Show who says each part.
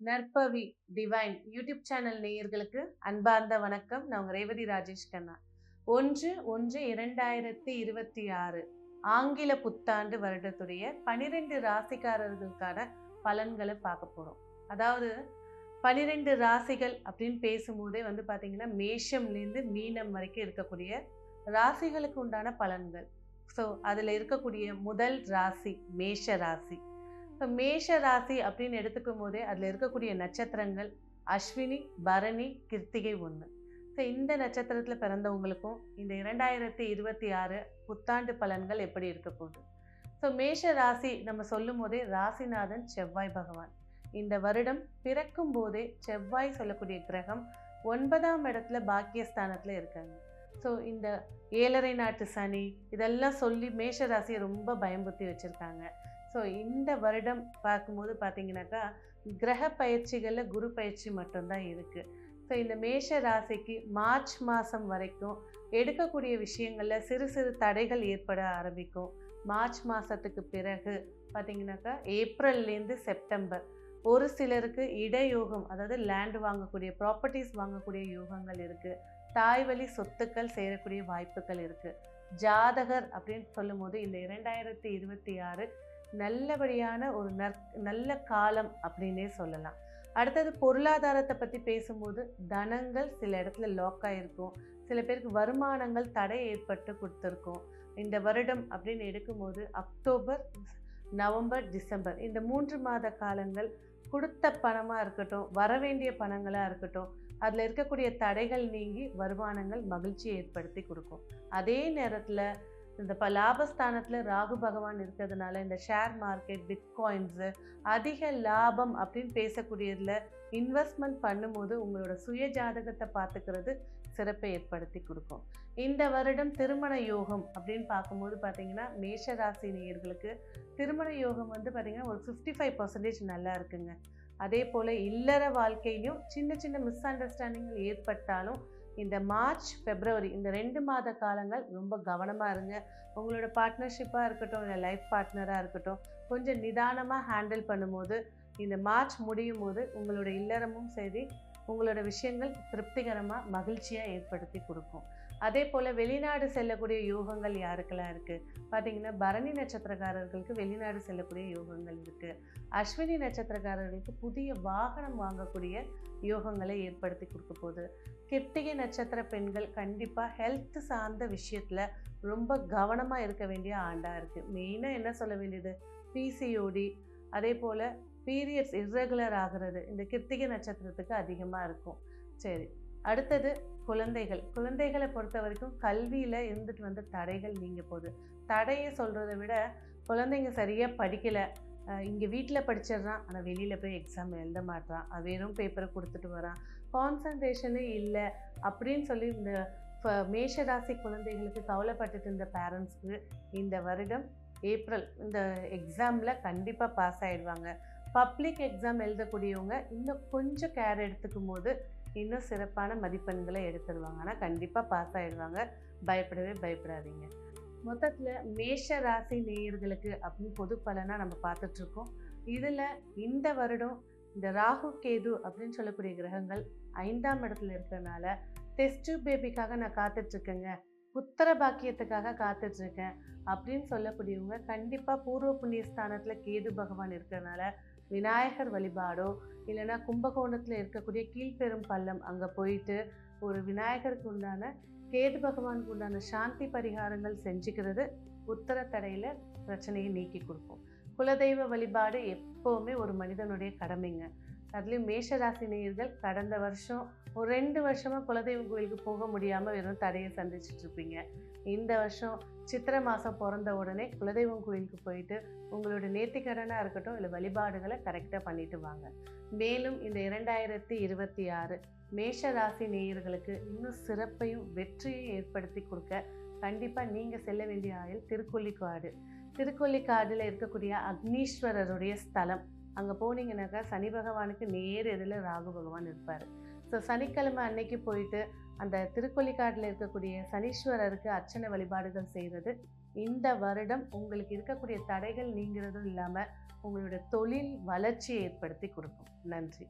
Speaker 1: நற்பவி divine YouTube channel நேயர்களுக்கு அன்பார்ந்த வணக்கம். நான் உங்க ரேவதி ராஜேஷ் கண்ணா. 1/1/2026 ஆங்கில புத்தாண்டு வருடத்துடைய 12 ராசிக்காரர்களுக்கான பலன்களை பார்க்க போறோம். அதாவது 12 ராசிகள் அப்படின்னு பேசும்போதே பார்த்தீங்கன்னா மேஷம்லேருந்து மீனம் வரைக்கும் இருக்கக்கூடிய ராசிகளுக்கு உண்டான பலன்கள். ஸோ அதில் இருக்கக்கூடிய முதல் ராசி மேஷ ராசி. இப்போ மேஷ ராசி அப்படின்னு எடுத்துக்கும் போதே அதில் இருக்கக்கூடிய நட்சத்திரங்கள் அஸ்வினி, பரணி, கிருத்திகை 1. ஸோ இந்த நட்சத்திரத்தில் பிறந்தவங்களுக்கும் இந்த 2026 புத்தாண்டு பலன்கள் எப்படி இருக்க போகுது? ஸோ மேஷ ராசி நம்ம சொல்லும் போதே ராசிநாதன் செவ்வாய் பகவான். இந்த வருடம் பிறக்கும் போதே செவ்வாய் சொல்லக்கூடிய கிரகம் 9ஆம் இடத்துல பாக்கியஸ்தானத்தில் இருக்காங்க. ஸோ இந்த 7.5 நாட்டு சனி இதெல்லாம் சொல்லி மேஷ ராசியை ரொம்ப பயம்புத்தி வச்சுருக்காங்க. ஸோ இந்த வருடம் பார்க்கும்போது பார்த்தீங்கன்னாக்கா கிரக பயிற்சிகளில் குரு பயிற்சி மட்டும்தான் இருக்குது. ஸோ இந்த மேஷ ராசிக்கு மார்ச் மாதம் வரைக்கும் எடுக்கக்கூடிய விஷயங்களில் சிறு சிறு தடைகள் ஏற்பட ஆரம்பிக்கும். மார்ச் மாதத்துக்கு பிறகு பார்த்தீங்கன்னாக்கா ஏப்ரல்லேருந்து செப்டம்பர் ஒரு சிலருக்கு இடயோகம், அதாவது லேண்ட் வாங்கக்கூடிய ப்ராப்பர்ட்டிஸ் வாங்கக்கூடிய யோகங்கள் இருக்குது. தாய்வழி சொத்துக்கள் சேரக்கூடிய வாய்ப்புகள் இருக்குது. ஜாதகர் அப்படின்னு சொல்லும் போது இந்த 2026 நல்லபடியான ஒரு நல்ல காலம் அப்படின்னே சொல்லலாம். அடுத்தது பொருளாதாரத்தை பற்றி பேசும்போது தனங்கள் சில இடத்துல லாக் ஆகிருக்கும். சில பேருக்கு வருமானங்கள் தடை ஏற்பட்டு கொடுத்துருக்கோம். இந்த வருடம் அப்படின்னு எடுக்கும்போது அக்டோபர், நவம்பர், டிசம்பர் இந்த 3 மாத காலங்கள் கொடுத்த பணமாக இருக்கட்டும், வரவேண்டிய பணங்களாக இருக்கட்டும், அதில் இருக்கக்கூடிய தடைகள் நீங்கி வருமானங்கள் மகிழ்ச்சியை ஏற்படுத்தி கொடுக்கும். அதே நேரத்தில் இந்த லாபஸ்தானத்தில் ராகு பகவான் இருக்கிறதுனால இந்த ஷேர் மார்க்கெட், பிட்காயின்ஸு அதிக லாபம் அப்படின்னு பேசக்கூடியதில் இன்வெஸ்ட்மெண்ட் பண்ணும்போது உங்களோட சுய ஜாதகத்தை பார்த்துக்கிறது சிறப்பை ஏற்படுத்தி கொடுக்கும். இந்த வருடம் திருமண யோகம் அப்படின்னு பார்க்கும்போது பார்த்தீங்கன்னா மேஷ ராசி நேயர்களுக்கு திருமண யோகம் பார்த்தீங்கன்னா ஒரு 55% நல்லா இருக்குங்க. அதே போல் இல்லற வாழ்க்கையிலையும் சின்ன சின்ன மிஸ் அண்டர்ஸ்டாண்டிங்கள் ஏற்பட்டாலும் இந்த மார்ச், பிப்ரவரி இந்த 2 மாத காலங்கள் ரொம்ப கவனமாக இருங்க. உங்களோட பார்ட்னர்ஷிப்பாக இருக்கட்டும், இல்லை லைஃப் பார்ட்னராக இருக்கட்டும், கொஞ்சம் நிதானமாக ஹேண்டில் பண்ணும்போது இந்த மார்ச் முடியும் போது உங்களோட இல்லறமும் சரி, உங்களோட விஷயங்கள் திருப்திகரமாக மகிழ்ச்சியாக ஏற்படுத்தி கொடுக்கும். அதே போல் வெளிநாடு செல்லக்கூடிய யோகங்கள் யாருக்கெல்லாம் இருக்குது பார்த்தீங்கன்னா பரணி நட்சத்திரக்காரர்களுக்கு வெளிநாடு செல்லக்கூடிய யோகங்கள் இருக்குது. அஸ்வினி நட்சத்திரக்காரர்களுக்கு புதிய வாகனம் வாங்கக்கூடிய யோகங்களை ஏற்படுத்தி கொடுக்க போகுது. கிருத்திகை நட்சத்திர பெண்கள் கண்டிப்பாக ஹெல்த் சார்ந்த விஷயத்தில் ரொம்ப கவனமாக இருக்க வேண்டிய ஆண்டாக இருக்குது. மெயினாக என்ன சொல்ல வேண்டியது, பிசிஓடி, அதே போல் பீரியட்ஸ் இர்ரெகுலர் ஆகிறது இந்த கிருத்திகை நட்சத்திரத்துக்கு அதிகமாக இருக்கும். சரி, அடுத்தது குழந்தைகளை பொறுத்த வரைக்கும் கல்வியில் இருந்துட்டு வந்த தடைகள் நீங்க போகுது. தடையை சொல்கிறத விட குழந்தைங்க சரியாக படிக்கலை, இங்கே வீட்டில் படிச்சிடுறான் ஆனால் வெளியில் போய் எக்ஸாம் எழுத மாட்டான், வெறும் பேப்பரை கொடுத்துட்டு வரான், கான்சன்ட்ரேஷனே இல்லை அப்படின்னு சொல்லி இந்த மேஷராசி குழந்தைகளுக்கு கவலைப்பட்டுட்டு இருந்த பேரண்ட்ஸ்க்கு இந்த வருடம் ஏப்ரல் இந்த எக்ஸாமில் கண்டிப்பாக பாஸ் ஆகிடுவாங்க. பப்ளிக் எக்ஸாம் எழுதக்கூடியவங்க இன்னும் கொஞ்சம் கேர் எடுத்துக்கும் போது இன்னும் சிறப்பான மதிப்பெண்களை எடுத்துடுவாங்க. ஆனால் கண்டிப்பாக பாஸ் ஆகிடுவாங்க. பயப்படாதீங்க. மொத்தத்தில் மேஷ ராசி நேயர்களுக்கு அப்படின்னு பொது பலனாக நம்ம பார்த்துட்ருக்கோம். இதில் இந்த வருடம் இந்த ராகு, கேது அப்படின்னு சொல்லக்கூடிய கிரகங்கள் 5ஆம் இடத்துல இருக்கிறதுனால டெஸ்ட் பேபிக்காக நான் காத்துட்ருக்கேங்க, புத்திர பாக்கியத்துக்காக காத்துட்ருக்கேன் அப்படின்னு சொல்லக்கூடியவங்க கண்டிப்பாக பூர்வ புண்ணிய ஸ்தானத்தில் கேது பகவான் இருக்கிறதுனால விநாயகர் வழிபாடோ இல்லைன்னா கும்பகோணத்தில் இருக்கக்கூடிய கீழ்பெரும் பள்ளம் அங்கே போயிட்டு ஒரு விநாயகருக்கு உண்டான, கேது பகவானுக்கு உண்டான சாந்தி பரிகாரங்கள் செஞ்சுக்கிறது உத்தர தடையில் பிரச்சனையை நீக்கி கொடுக்கும். குலதெய்வ வழிபாடு எப்போவுமே ஒரு மனிதனுடைய கடமைங்க. அதுலேயும் மேஷராசி நேயர்கள் கடந்த வருஷம் ஒரு 2 வருஷமாக குலதெய்வ கோயிலுக்கு போக முடியாமல் வெறும் தடையை சந்திச்சிட்ருப்பீங்க. இந்த வருஷம் சித்திரை மாதம் பிறந்த உடனே குலதெய்வம் கோயிலுக்கு போயிட்டு உங்களோட நேர்த்திக்கடனாக இருக்கட்டும் இல்லை வழிபாடுகளை கரெக்டாக பண்ணிட்டு வாங்க. மேலும் இந்த 2026 மேஷ ராசி நேயர்களுக்கு இன்னும் சிறப்பையும் வெற்றியும் ஏற்படுத்தி கொடுக்க கண்டிப்பாக நீங்கள் செல்ல வேண்டிய ஆயுள் திருக்கொல்லிக்காடில் இருக்கக்கூடிய அக்னீஸ்வரருடைய ஸ்தலம். அங்கே போனீங்கன்னாக்கா சனி பகவானுக்கு நேர் எதில் ராகு பகவான் இருப்பார். ஸோ சனிக்கிழமை அன்னைக்கு போயிட்டு அந்த திருக்கொள்ளிக்காட்டில் இருக்கக்கூடிய சனீஸ்வரருக்கு அர்ச்சனை வழிபாடுகள் செய்கிறது இந்த வருடம் உங்களுக்கு இருக்கக்கூடிய தடைகள் நீங்கிறதும் இல்லாமல் உங்களோட தொழில் வளர்ச்சியை ஏற்படுத்தி கொடுக்கும். நன்றி.